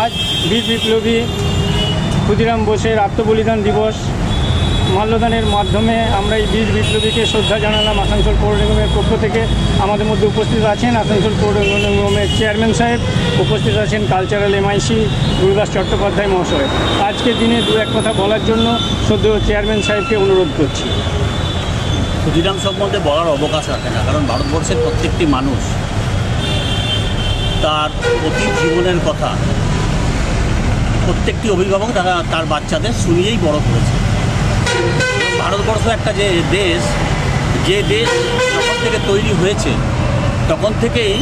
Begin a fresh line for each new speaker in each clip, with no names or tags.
আজ বীর বিপ্লবী ক্ষুদিরাম বোসের আত্মবলিদান দিবস। মাল্যদানের মাধ্যমে আমরা এই বীর বিপ্লবীকে শ্রদ্ধা জানালাম। আসানসোল পৌর নিগমের পক্ষ থেকে আমাদের মধ্যে উপস্থিত আছেন আসানসোল পৌর নিগমের চেয়ারম্যান সাহেব, উপস্থিত আছেন কালচারাল এমআইসি গুরুদাস চট্টোপাধ্যায় মহাশয়। আজকের দিনে দু এক কথা বলার জন্য শ্রদ্ধেয় চেয়ারম্যান সাহেবকে অনুরোধ করছি।
ক্ষুদিরাম সম্বন্ধে বলার অবকাশ রাখে না, কারণ ভারতবর্ষের প্রত্যেকটি মানুষ তার অতীত জীবনের কথা প্রত্যেকটি অভিভাবক তার বাচ্চাদের শুনিয়েই বড় করেছে। ভারতবর্ষ একটা যে দেশ যখন থেকে তৈরি হয়েছে তখন থেকেই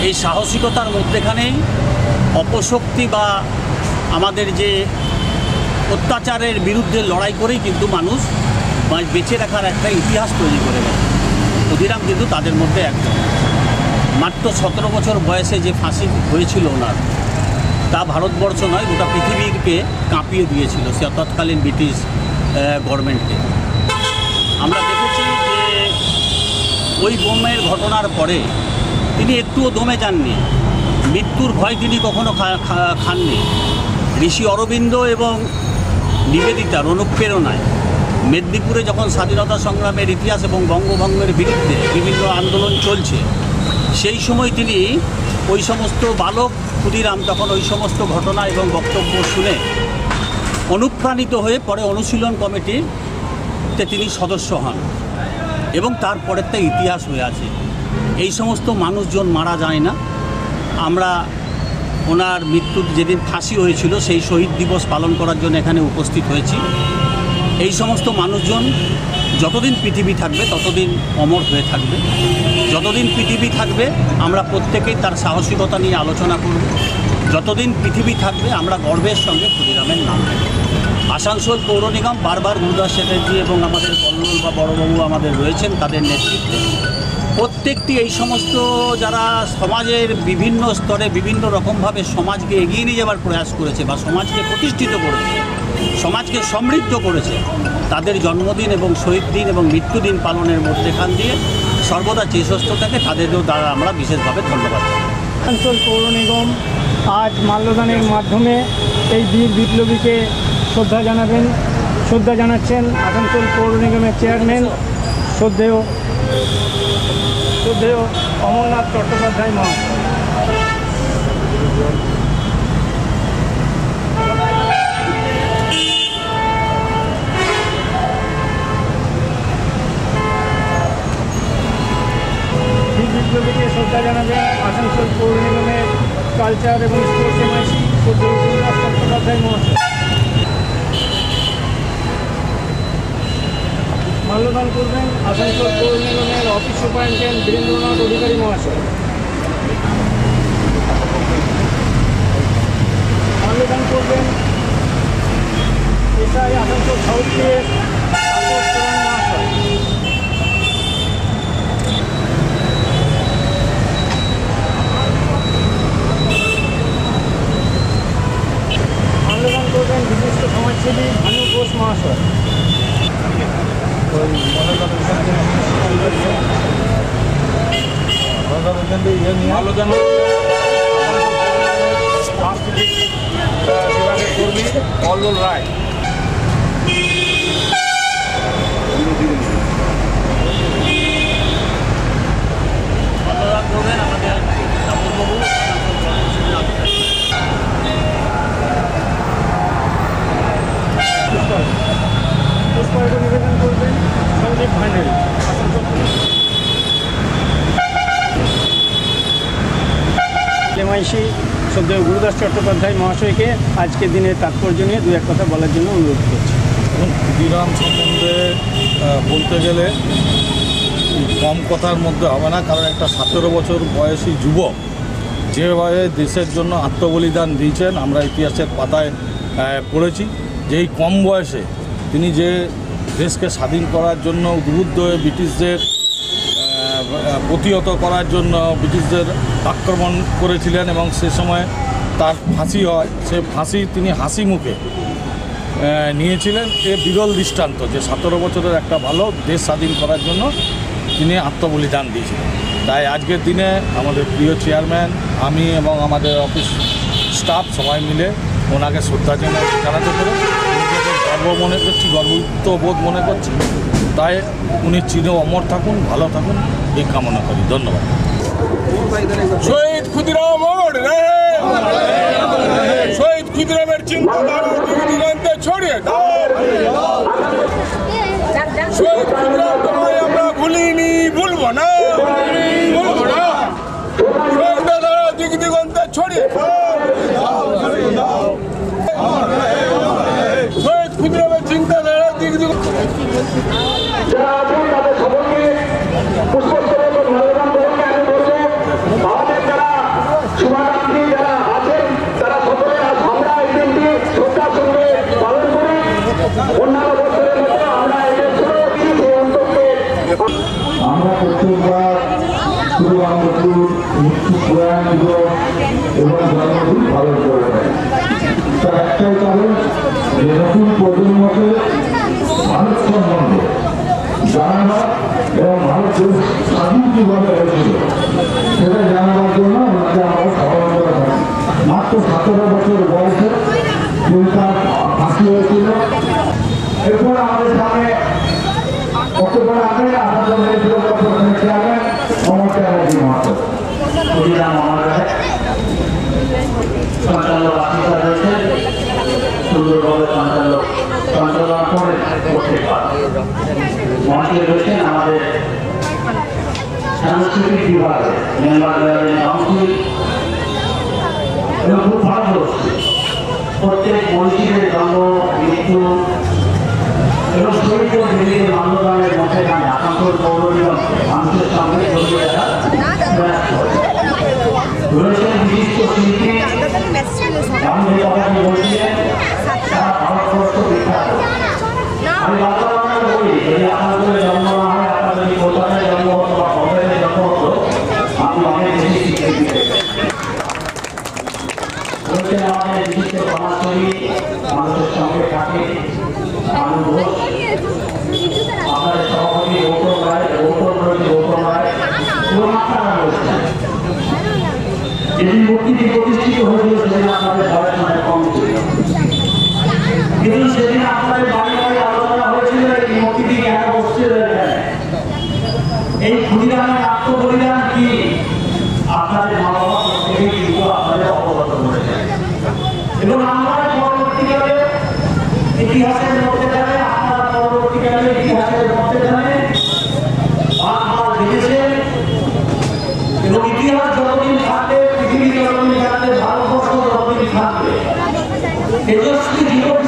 এই সাহসিকতার মধ্যেখানেই অপশক্তি বা আমাদের যে অত্যাচারের বিরুদ্ধে লড়াই করেই কিন্তু মানুষ বেঁচে রাখার একটা ইতিহাস তৈরি করে গেছে। ক্ষুদিরাম কিন্তু তাদের মধ্যে একজন। মাত্র 17 বছর বয়সে যে ফাঁসি হয়েছিল ওনার, তা ভারতবর্ষ নয় গোটা পৃথিবীকে কাঁপিয়ে দিয়েছিল সে তৎকালীন ব্রিটিশ গভর্নমেন্টকে। আমরা দেখেছি যে ওই বোমের ঘটনার পরে তিনি একটুও দমে যাননি, মৃত্যুর ভয় তিনি কখনো খাননি। ঋষি অরবিন্দ এবং নিবেদিতার অনুপ্রেরণায় মেদিনীপুরে যখন স্বাধীনতা সংগ্রামের ইতিহাস এবং বঙ্গভঙ্গের বিরুদ্ধে বিভিন্ন আন্দোলন চলছে, সেই সময় তিনি ওই সমস্ত বালক ক্ষুদিরাম তখন ওই সমস্ত ঘটনা এবং বক্তব্য শুনে অনুপ্রাণিত হয়ে পরে অনুশীলন কমিটিতে তিনি সদস্য হন এবং তারপরেরটা ইতিহাস হয়ে আছে। এই সমস্ত মানুষজন মারা যায় না। আমরা ওনার মৃত্যুর যেদিন ফাঁসি হয়েছিল সেই শহীদ দিবস পালন করার জন্য এখানে উপস্থিত হয়েছি। এই সমস্ত মানুষজন যতদিন পৃথিবী থাকবে ততদিন অমর হয়ে থাকবে। যতদিন পৃথিবী থাকবে আমরা প্রত্যেকেই তার সাহসিকতা নিয়ে আলোচনা করব। যতদিন পৃথিবী থাকবে আমরা গর্বের সঙ্গে ক্ষুদিরামের নাম নেব। আসানসোল পৌর নিগম বারবার গুরুদাস চ্যাটার্জি এবং আমাদের কল্লোল বা বড়বাবু আমাদের রয়েছেন, তাদের নেতৃত্বে প্রত্যেকটি এই সমস্ত যারা সমাজের বিভিন্ন স্তরে বিভিন্ন রকমভাবে সমাজকে এগিয়ে নিয়ে যাওয়ার প্রয়াস করেছে বা সমাজকে প্রতিষ্ঠিত করেছে, সমাজকে সমৃদ্ধ করেছে, তাদের জন্মদিন এবং শহীদ দিন এবং মৃত্যুদিন পালনের মধ্যেখান দিয়ে সর্বদা চেষ্টা থাকে, তাদেরও দ্বারা আমরা বিশেষভাবে ধন্যবাদ জানাই।
আসানসোল পৌর নিগম আজ মাল্যদানের মাধ্যমে এই বীর বিপ্লবীকে শ্রদ্ধা জানাচ্ছেন আসানসোল পৌর নিগমের চেয়ারম্যান শ্রদ্ধেয় অমরনাথ চট্টোপাধ্যায় মহাশয়। বিপ্লবীকে শ্রদ্ধা জানাবেন আসানসোল পৌর নিগমের কালচার এবং স্পোর্টস এমআইসি শ্রদ্ধেয় গুরুদাস চট্টোপাধ্যায় মহাশয়। মাল্যদান করবেন আসানসোল পৌর নিগমের অফিস সুপারিনটেন্ডেন্ট বীরেন্দ্রনাথ অধিকারী মহাশয়। মাল্যদান করবেন এসআই আসানসোল সাউথের তাপস প্রধান মহাশয়। মাল্যদান করবেন বিশিষ্ট সমাজসেবী ভানু ঘোষ মহাশয়।
সাংস্কৃতিক বিভাগের কর্মী কল্লোল রায়।
ধন্যবাদ করবেন আমাদের তাপসবাবু।
পুষ্পার্ঘ্য নিবেদন করবেন সন্দীপ ভান্ডারী। এমআইসি শ্রদ্ধেয় গুরুদাস চট্টোপাধ্যায় মহাশয়কে আজকের দিনের তাৎপর্য নিয়ে দু এক কথা বলার জন্য অনুরোধ করছি।
ক্ষুদিরাম সম্বন্ধে বলতে গেলে কম কথার মধ্যে হবে না, কারণ একটা 17 বছর বয়সী যুবক যেভাবে দেশের জন্য আত্মবলিদান দিয়েছেন আমরা ইতিহাসের পাতায় পড়েছি। যে এই কম বয়সে তিনি যে দেশকে স্বাধীন করার জন্য উদ্বুদ্ধ হয়ে ব্রিটিশদের প্রতিহত করার জন্য ব্রিটিশদের আক্রমণ করেছিলেন এবং সে সময় তার ফাঁসি হয়, সে ফাঁসি তিনি হাসি মুখে নিয়েছিলেন। এ বিরল দৃষ্টান্ত যে 17 বছরের একটা ভালো দেশ স্বাধীন করার জন্য তিনি আত্মবলিদান দিয়েছিলেন। তাই আজকের দিনে আমাদের প্রিয় চেয়ারম্যান, আমি এবং আমাদের অফিস স্টাফ সবাই মিলে ওনাকে শ্রদ্ধা জানাতে পেরে নিজেদের গর্ব মনে করছি, গর্বিত বোধ মনে করছি। তাই উনি চিরে অমর থাকুন, ভালো থাকুন এই কামনা করি। ধন্যবাদ।
শহীদ ক্ষুদিরাম অমর রহে, শহীদ ক্ষুদিরামের চিন্তাধারা দিগন্তে ছড়িয়ে দাও। শহীদ ক্ষুদিরাম তোমায় আমরা ভুলিনি, ভুলবো না, ভুলবো না। চিন্তাধারা দিগন্তে ছড়িয়ে দাও। শহীদ ক্ষুদিরামের চিন্তাধারা দিগন্তে
আমরা প্রত্যেকবার পূর্বাঙ্গপুর মৃত্যু প্রয়াণ দিবস এবং জন্মদিন পালন করে থাকি। তার একটাই কারণ যে নতুন প্রজন্মকে ভারত সম্বন্ধে জানানো এবং ভারতের স্বাধীন কীভাবে হয়েছিল সেটা জানাবার জন্য ওনাকে আমরা স্মরণ করে থাকি। মাত্র 17 বছর বয়সে তিনি তার ফাঁসি হয়েছিল। এরপর আমাদের সামনে বক্তব্য রাখবেন আমাদের চেয়ারম্যান অমর চ্যাটার্জি মহাশয়। ক্ষুদিরাম অমর রহে। সঞ্চালক আশীর্বাদ রয়েছে, সুন্দরভাবে সঞ্চালনা করে করতে পারে। মঞ্চে রয়েছেন আমাদের সাংস্কৃতিক বিভাগে মেম্বার কাউন্সিল এবং খুব ভারতবর্ষ প্রত্যেক মনীষীদের জন্ম, মৃত্যু এবং শহীদ মিলিয়ে মাল্যদানের মধ্যে আমি আসানসোল পৌর নিগম মানুষের সঙ্গে জড়িয়ে রাখার প্রয়াস করে। রয়েছেন বিশিষ্ট শিল্পী গান্ধী বাবাজি বলছিলেন সারা ভারতবর্ষ বিখ্যাত। আমি বাংলা বলি, যদি আসানসোলে জন্ম না হয়, আপনার যদি কলকাতায় জন্ম হতো বা বম্বেতে জন্ম হতো, আপনি অনেক বেশি স্বীকৃতি পেতেন। রয়েছেন আমাদের বিশিষ্ট সমাজসেবী, মানুষের সঙ্গে থাকে আপনাদের সভাপতি গৌতম রায়, এবং আপনারা রয়েছেন। যেদিন মূর্তিটি প্রতিষ্ঠিত হয়েছিল সেদিন আপনাদের বয়স অনেক কম ছিল, কিন্তু সেদিন আপনাদের বাড়ি বাড়ি আলোচনা হয়েছিল এই মূর্তিটি কেন বসছে। এই ক্ষুদিরামের আত্মবলিদান কি আপনাদের মা বাবা প্রত্যেকেই কিন্তু আপনাদের অবগত করেছেন এবং আমরা পরবর্তীকালে ইতিহাসের মধ্যে যাবে, আপনারা পরবর্তীকালে ইতিহাসের মধ্যে যাবে আপনারা দেখেছেন। এবং ইতিহাস যতদিন থাকবে, পৃথিবী যতদিন থাকবে, ভারতবর্ষ যতদিন থাকবে, তেজস্বী জীবন